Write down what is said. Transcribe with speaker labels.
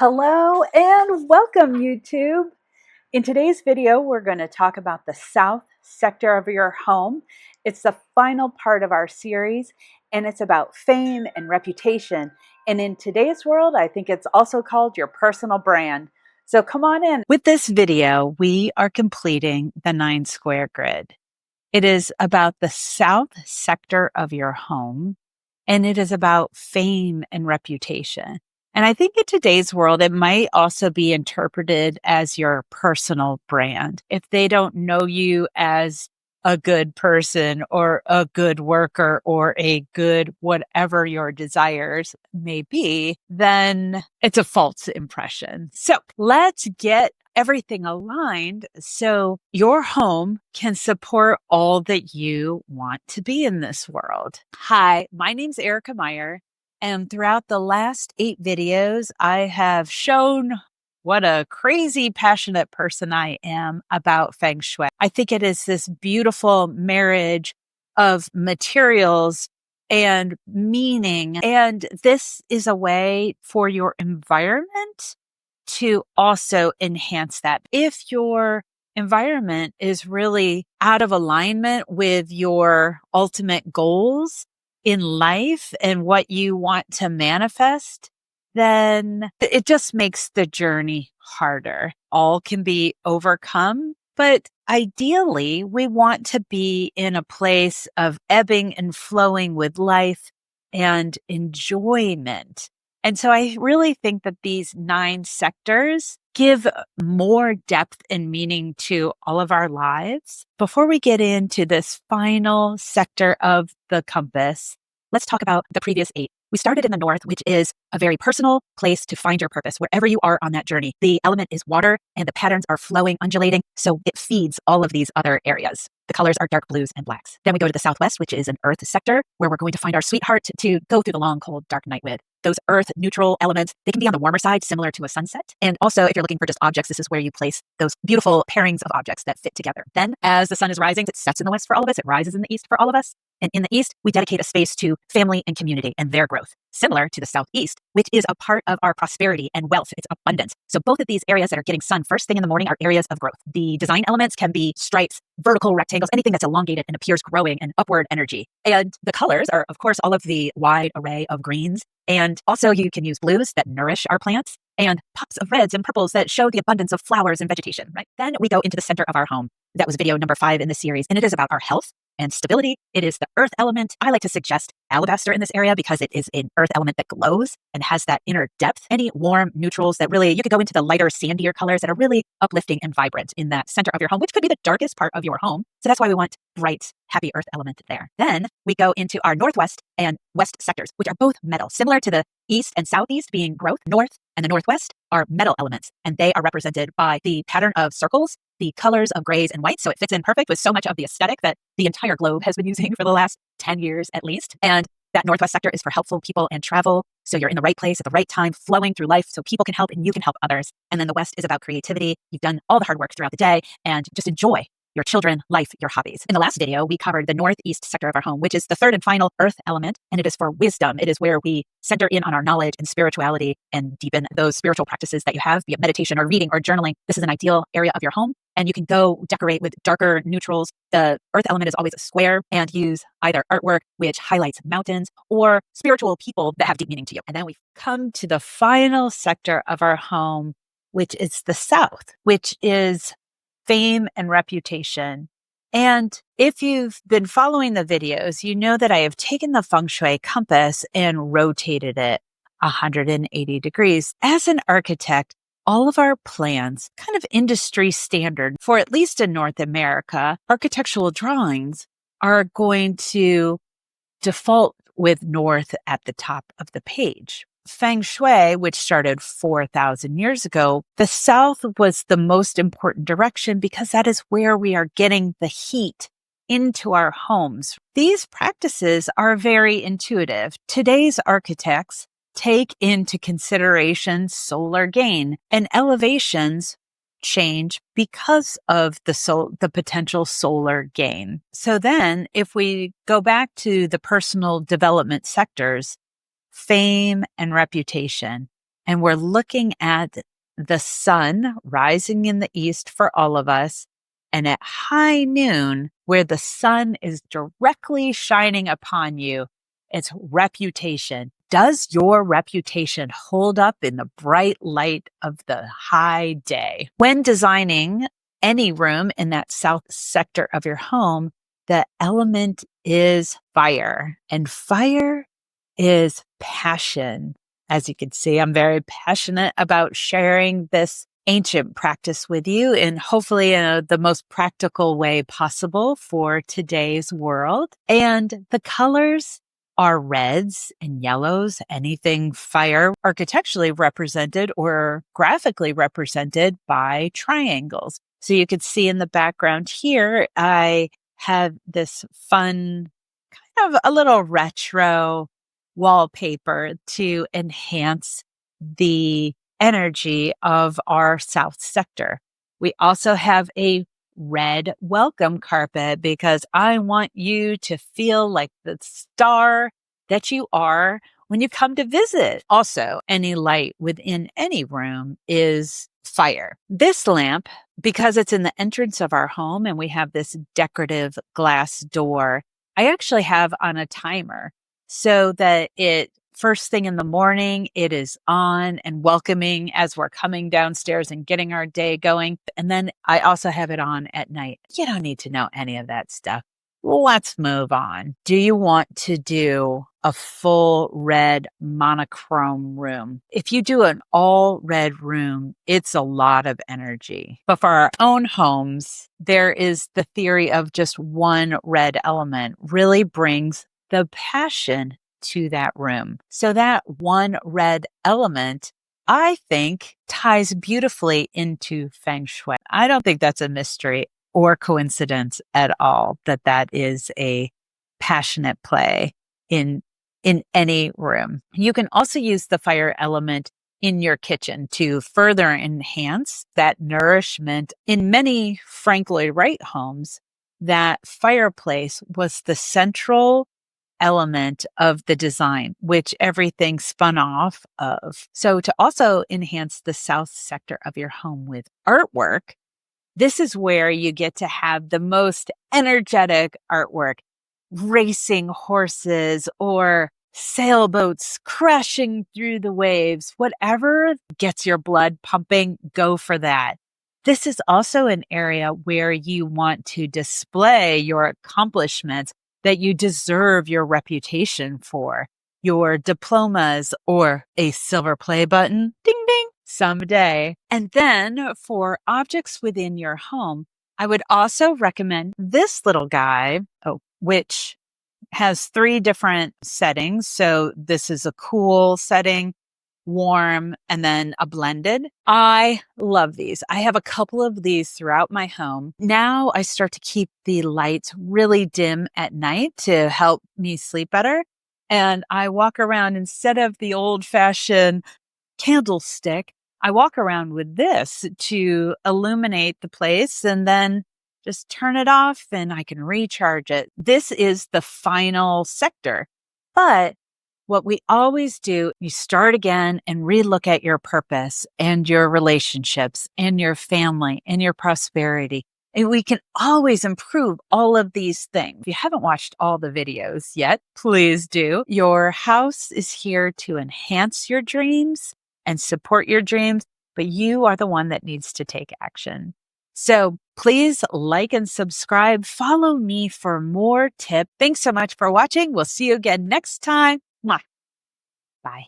Speaker 1: Hello and welcome, YouTube. In today's video, we're going to talk about the south sector of your home. It's the final part of our series, and it's about fame and reputation. And in today's world, I think it's also called your personal brand. So come on in. With this video, we are completing the 9-square grid. It is about the south sector of your home, and it is about fame and reputation. And I think in today's world, it might also be interpreted as your personal brand. If they don't know you as a good person or a good worker or a good whatever your desires may be, then it's a false impression. So let's get everything aligned so your home can support all that you want to be in this world. Hi, my name's Erica Meyer. And throughout the last 8 videos, I have shown what a crazy passionate person I am about Feng Shui. I think it is this beautiful marriage of materials and meaning. And this is a way for your environment to also enhance that. If your environment is really out of alignment with your ultimate goals in life and what you want to manifest, then it just makes the journey harder. All can be overcome, but ideally, we want to be in a place of ebbing and flowing with life and enjoyment. And so I really think that these 9 sectors give more depth and meaning to all of our lives. Before we get into this final sector of the compass, let's talk about the previous 8. We started in the north, which is a very personal place to find your purpose, wherever you are on that journey. The element is water, and the patterns are flowing, undulating, so it feeds all of these other areas. The colors are dark blues and blacks. Then we go to the southwest, which is an earth sector, where we're going to find our sweetheart to go through the long, cold, dark night with. Those earth neutral elements, they can be on the warmer side, similar to a sunset. And also, if you're looking for just objects, this is where you place those beautiful pairings of objects that fit together. Then, as the sun is rising, it sets in the west for all of us, it rises in the east for all of us. And in the east, we dedicate a space to family and community and their growth, similar to the southeast, which is a part of our prosperity and wealth. It's abundance. So both of these areas that are getting sun first thing in the morning are areas of growth. The design elements can be stripes, vertical rectangles, anything that's elongated and appears growing and upward energy. And the colors are, of course, all of the wide array of greens. And also you can use blues that nourish our plants and pops of reds and purples that show the abundance of flowers and vegetation, right? Then we go into the center of our home. That was video number 5 in the series, and it is about our health and stability. It is the earth element. I like to suggest alabaster in this area because it is an earth element that glows and has that inner depth. Any warm neutrals that really, you could go into the lighter, sandier colors that are really uplifting and vibrant in that center of your home, which could be the darkest part of your home. So that's why we want bright, happy earth element there. Then we go into our northwest and west sectors, which are both metal, similar to the east and southeast being growth. North and the northwest are metal elements, and they are represented by the pattern of circles, the colors of grays and whites. So it fits in perfect with so much of the aesthetic that the entire globe has been using for the last 10 years at least. And that northwest sector is for helpful people and travel. So you're in the right place at the right time, flowing through life so people can help and you can help others. And then the west is about creativity. You've done all the hard work throughout the day and just enjoy your children, life, your hobbies. In the last video, we covered the northeast sector of our home, which is the third and final earth element, and it is for wisdom. It is where we center in on our knowledge and spirituality and deepen those spiritual practices that you have, be it meditation or reading or journaling. This is an ideal area of your home, and you can go decorate with darker neutrals. The earth element is always a square, and use either artwork, which highlights mountains, or spiritual people that have deep meaning to you. And then we come to the final sector of our home, which is the south, which is fame and reputation. And if you've been following the videos, you know that I have taken the Feng Shui compass and rotated it 180 degrees. As an architect, all of our plans, kind of industry standard for at least in North America, architectural drawings are going to default with north at the top of the page. Feng Shui, which started 4,000 years ago, the south was the most important direction because that is where we are getting the heat into our homes. These practices are very intuitive. Today's architects take into consideration solar gain, and elevations change because of the potential solar gain. So then if we go back to the personal development sectors, fame and reputation, And we're looking at the sun rising in the east for all of us. And at high noon, where the sun is directly shining upon you, it's reputation. Does your reputation hold up in the bright light of the high day? When designing any room in that south sector of your home, the element is fire, and fire is passion. As you can see, I'm very passionate about sharing this ancient practice with you, and hopefully in the most practical way possible for today's world. And the colors are reds and yellows, anything fire, architecturally represented or graphically represented by triangles. So you could see in the background here, I have this fun, kind of a little retro wallpaper to enhance the energy of our south sector. We also have a red welcome carpet because I want you to feel like the star that you are when you come to visit. Also, any light within any room is fire. This lamp, because it's in the entrance of our home and we have this decorative glass door, I actually have on a timer so that first thing in the morning, it is on and welcoming as we're coming downstairs and getting our day going. And then I also have it on at night. You don't need to know any of that stuff. Let's move on. Do you want to do a full red monochrome room? If you do an all red room, it's a lot of energy. But for our own homes, there is the theory of just one red element really brings the passion to that room. So that one red element, I think, ties beautifully into Feng Shui. I don't think that's a mystery or coincidence at all that is a passionate play in any room. You can also use the fire element in your kitchen to further enhance that nourishment. In many Frank Lloyd Wright homes, that fireplace was the central element of the design, which everything spun off of. So to also enhance the south sector of your home with artwork, this is where you get to have the most energetic artwork, racing horses or sailboats crashing through the waves, whatever gets your blood pumping, go for that. This is also an area where you want to display your accomplishments that you deserve your reputation for, your diplomas or a silver play button, ding, ding, someday. And then for objects within your home, I would also recommend this little guy, which has 3 different settings. So this is a cool setting, warm, and then a blended. I love these. I have a couple of these throughout my home. Now I start to keep the lights really dim at night to help me sleep better. And I walk around instead of the old-fashioned candlestick, I walk around with this to illuminate the place and then just turn it off and I can recharge it. This is the final sector. But what we always do, you start again and relook at your purpose and your relationships and your family and your prosperity. And we can always improve all of these things. If you haven't watched all the videos yet, please do. Your house is here to enhance your dreams and support your dreams, but you are the one that needs to take action. So please like and subscribe. Follow me for more tips. Thanks so much for watching. We'll see you again next time. Mwah. Bye.